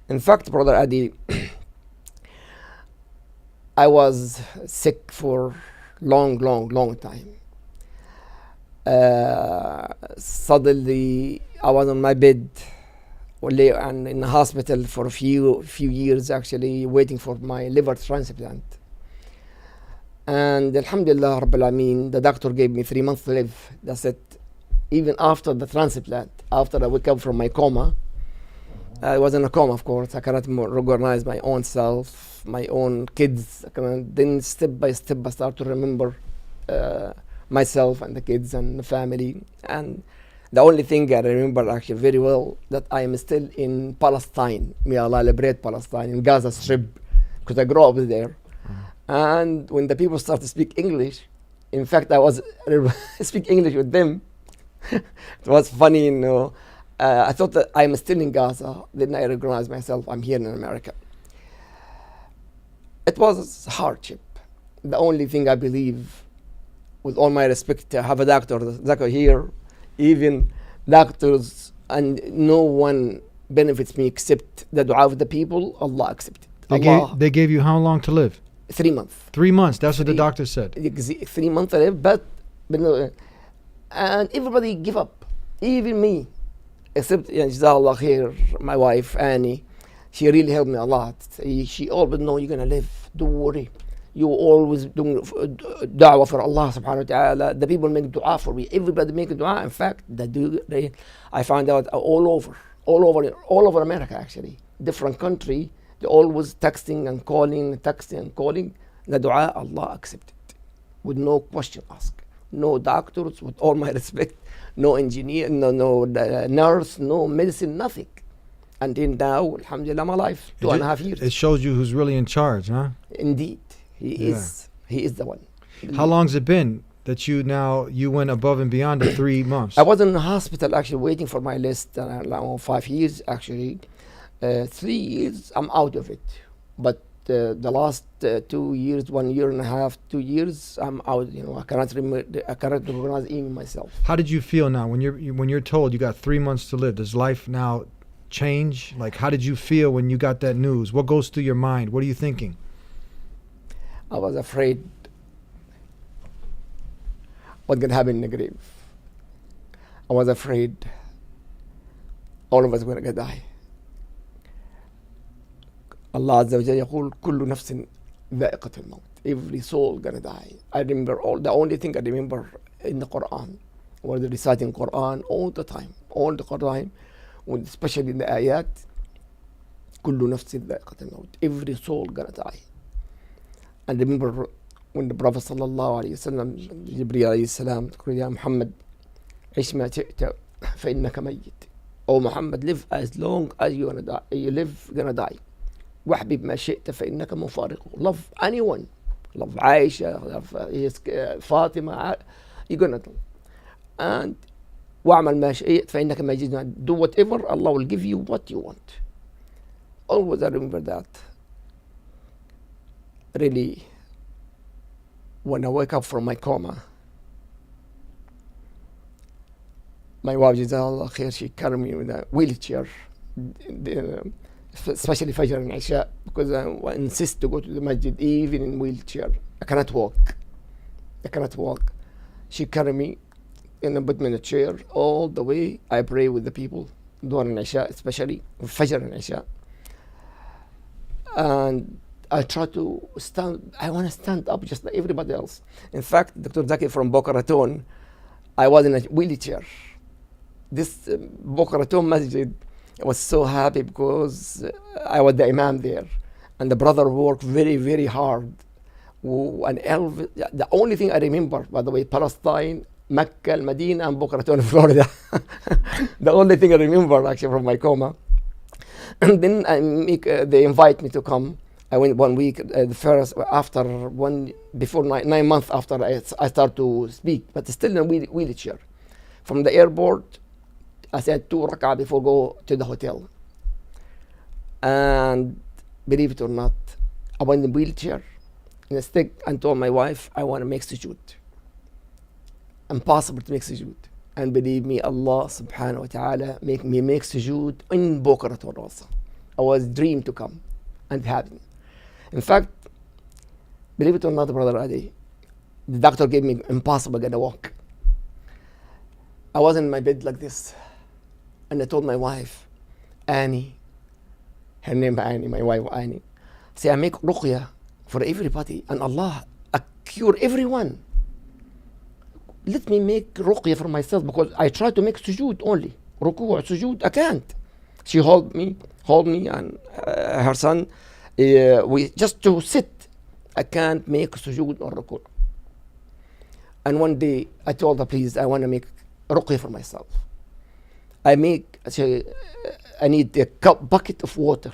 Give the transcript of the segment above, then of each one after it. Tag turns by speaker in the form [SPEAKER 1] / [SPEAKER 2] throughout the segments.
[SPEAKER 1] In fact, Brother Adi, I was sick for long time. Suddenly, I was on my bed and in the hospital for a few years, actually waiting for my liver transplant. And Alhamdulillah Rabbil Alameen, the doctor gave me 3 months to live. That's it. Even after the transplant, after I wake up from my coma, I was in a coma, of course. I cannot recognize my own self, my own kids. Then step by step, I start to remember myself and the kids and the family. And the only thing I remember actually very well, that I am still in Palestine. May Allah liberate Palestine, in Gaza Strip, because I grew up there. And when the people start to speak English, in fact, I was speak English with them. It was funny, you know. I thought that I'm still in Gaza. Then I recognized myself, I'm here in America. It was hardship. The only thing I believe, with all my respect, to have a doctor here, even doctors, and no one benefits me except the dua of the people. Allah accepted.
[SPEAKER 2] They gave you how long to live?
[SPEAKER 1] 3 months.
[SPEAKER 2] 3 months. That's what the doctor said.
[SPEAKER 1] 3 months I live, but no, and everybody give up, even me, except Jazakallah khair, my wife Annie. She really helped me a lot. She always know you're gonna live. Don't worry. You always doing da'wah for Allah subhanahu wa ta'ala. The people make dua for me. Everybody make dua. In fact, I found out all over America, actually, different country. They always texting and calling. The dua, Allah accepted with no question asked. No doctors, with all my respect, no engineer, no nurse, no medicine, nothing. Until now, alhamdulillah, my life, 2.5 years.
[SPEAKER 2] It shows you who's really in charge, huh?
[SPEAKER 1] Indeed, he is the one.
[SPEAKER 2] How long's it been that you went above and beyond the 3 months?
[SPEAKER 1] I was in the hospital actually waiting for my list, 5 years actually. 3 years, I'm out of it. But the last 2 years, 1 year and a half, 2 years, I'm out. You know, I cannot recognize even myself.
[SPEAKER 2] How did you feel now when you're told you got 3 months to live? Does life now change? Like, how did you feel when you got that news? What goes through your mind? What are you thinking?
[SPEAKER 1] I was afraid what could happen in the grave. I was afraid all of us were gonna die. Allah Azza wa Jalla يقول كل نفس ذائقة الموت. Every soul gonna die. I remember the only thing I remember in the Quran was reciting Quran all the time, especially in the ayat. كل نفس ذائقة الموت. Every soul gonna die. And remember when the Prophet sallallahu alayhi wasallam, Jibreel alayhi salam, يقول يا محمد عش ما شئت فإنك ميت. Oh Muhammad, live as long as you gonna die. You live, gonna die. واحبب ما شئت فإنك مفارق. Love anyone. Love Aisha, love Fatima. You're gonna do. And واعمل ما شئت فإنك مجيد. Do whatever, Allah will give you what you want. Always I remember that. Really, when I wake up from my coma, my wife Jazakallah khair, she carried me in a wheelchair, especially Fajr and Isha, because I insist to go to the masjid even in wheelchair. I cannot walk. She carried me and put me in a chair all the way. I pray with the people, Dhuhr and Isha, especially Fajr and Isha. And I try to stand. I want to stand up just like everybody else. In fact, Dr. Zaki from Boca Raton, I was in a wheelchair. This Boca Raton Masjid, I was so happy because I was the Imam there. And the brother worked very, very hard. The only thing I remember, by the way, Palestine, Mecca, Medina, and Boca Raton, Florida. The only thing I remember actually from my coma. And then they invite me to come. I went 1 week, before 9 months after I start to speak, but still in a wheelchair. From the airport, I said 2 rak'ah before go to the hotel. And believe it or not, I went in a wheelchair in a stick and told my wife, I want to make sujood. Impossible to make sujood. And believe me, Allah subhanahu wa ta'ala make me make sujood in Boca Raton also. I was dreamed to come, and it happened. In fact, believe it or not, brother Adi, the doctor gave me impossible gonna walk. I was in my bed like this, and I told my wife, Annie, her name Annie, my wife Annie, say I make ruqyah for everybody, and Allah cure everyone. Let me make ruqyah for myself, because I try to make sujood only. Ruku' sujood, I can't. She hold me and her son, we just to sit. I can't make sujood or ruku'. And one day I told her, please, I want to make ruqyah for myself. I need a bucket of water,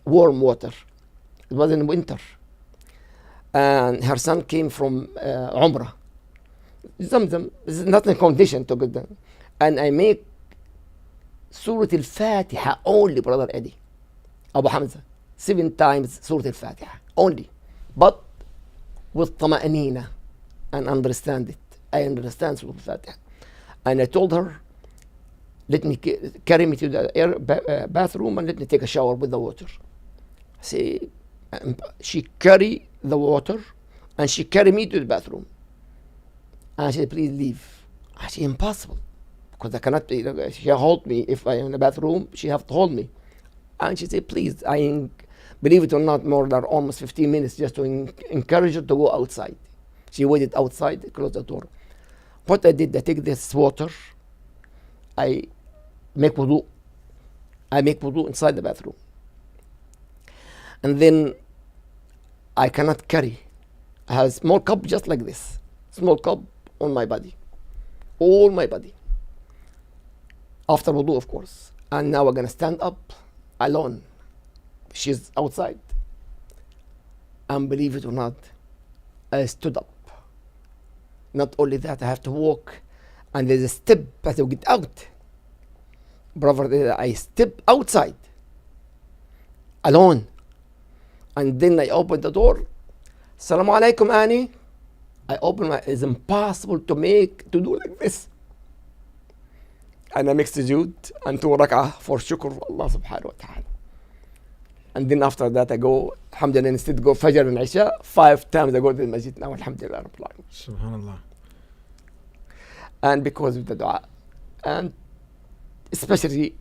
[SPEAKER 1] warm water. It was in winter. And her son came from Umrah. Zamzam is not in condition to get them. And I make Surah Al-Fatiha only, brother Eddie, Abu Hamza, 7 times Surah Al-Fatiha only, but with tama'anina and understand it. I understand Surah Al-Fatiha. And I told her, let me carry me to the bathroom and let me take a shower with the water. See, she carry the water and she carry me to the bathroom. And she said, please leave. I said, impossible. Because I cannot, she hold me. If I am in the bathroom, she have to hold me. And she said, please, I believe it or not, more than almost 15 minutes just to encourage her to go outside. She waited outside, closed the door. What I did, I take this water, I make wudu. I make wudu inside the bathroom. And then I cannot carry. I have a small cup just like this. Small cup on my body. All my body. After wudu, of course. And now we're going to stand up alone. She's outside. And believe it or not, I stood up. Not only that, I have to walk. And there's a step as I get out. Brother, I step outside. Alone. And then I open the door. Assalamu alaikum, Annie. I open my, it's impossible to do like this. And I make sujood and 2 rak'ah for shukr for Allah subhanahu wa ta'ala. And then after that I go, alhamdulillah, instead go Fajr and Isha, 5 times I go to the masjid now, alhamdulillah.
[SPEAKER 2] Subhanallah.
[SPEAKER 1] And because of the dua, and especially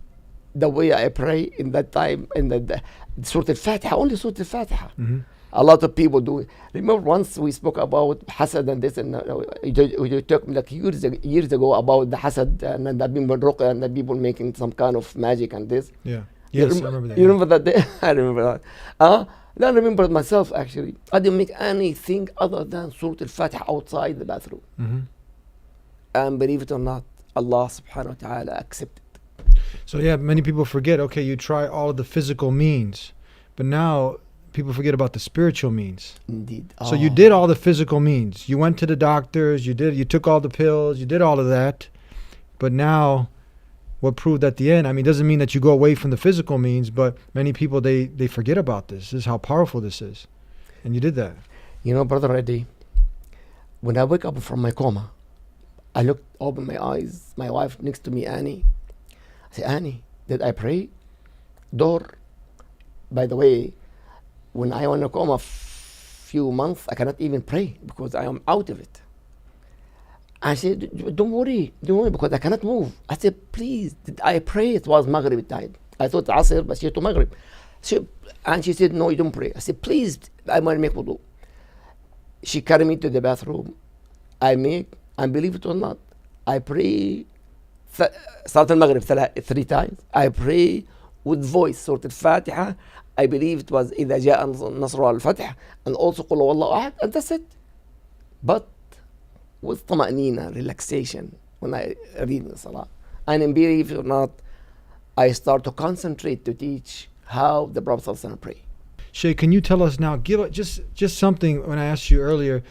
[SPEAKER 1] the way I pray in that time, in the Surah Al-Fatiha, only Surah Al-Fatiha. Mm-hmm. A lot of people do it. Remember once we spoke about hasad and this, and we talked like years ago about the hasad and the people ruqyah and the people making some kind of magic and this.
[SPEAKER 2] Yeah. Yes, I remember that.
[SPEAKER 1] You remember that day? I remember that. I remember myself actually. I didn't make anything other than Surah Al-Fatiha outside the bathroom.
[SPEAKER 2] Mm-hmm.
[SPEAKER 1] And believe it or not, Allah subhanahu wa ta'ala accepted.
[SPEAKER 2] So yeah, many people forget, okay, you try all of the physical means, but now people forget about the spiritual means.
[SPEAKER 1] Indeed.
[SPEAKER 2] So you did all the physical means. You went to the doctors, you took all the pills, you did all of that. But now what proved at the end, I mean, doesn't mean that you go away from the physical means, but many people, they forget about this. This is how powerful this is. And you did that.
[SPEAKER 1] You know, Brother Reddy, when I wake up from my coma, I open my eyes, my wife next to me, Annie. I say, Annie, did I pray? Door. By the way, when I want to coma few months, I cannot even pray because I am out of it. I said, don't worry, because I cannot move. I said, please, did I pray? It was Maghrib time. I thought Asr, but she to Maghrib. And she said, no, you don't pray. I said, please, I want to make wudu. She carried me to the bathroom. And believe it or not, I pray Salat al-Maghrib 3 times. I pray with voice, Surah Al-Fatiha. I believe it was إِذَا جَاءَ نَصْرُ الْفَتْحِ, and also قُلْ هُوَ اللَّهُ أَحَدٌ, and that's it. But with tama'nina, relaxation, when I read the Salah. And believe it or not, I start to concentrate to teach how the Prophet ﷺ pray.
[SPEAKER 2] Shaykh, can you tell us now, give just something, when I asked you earlier,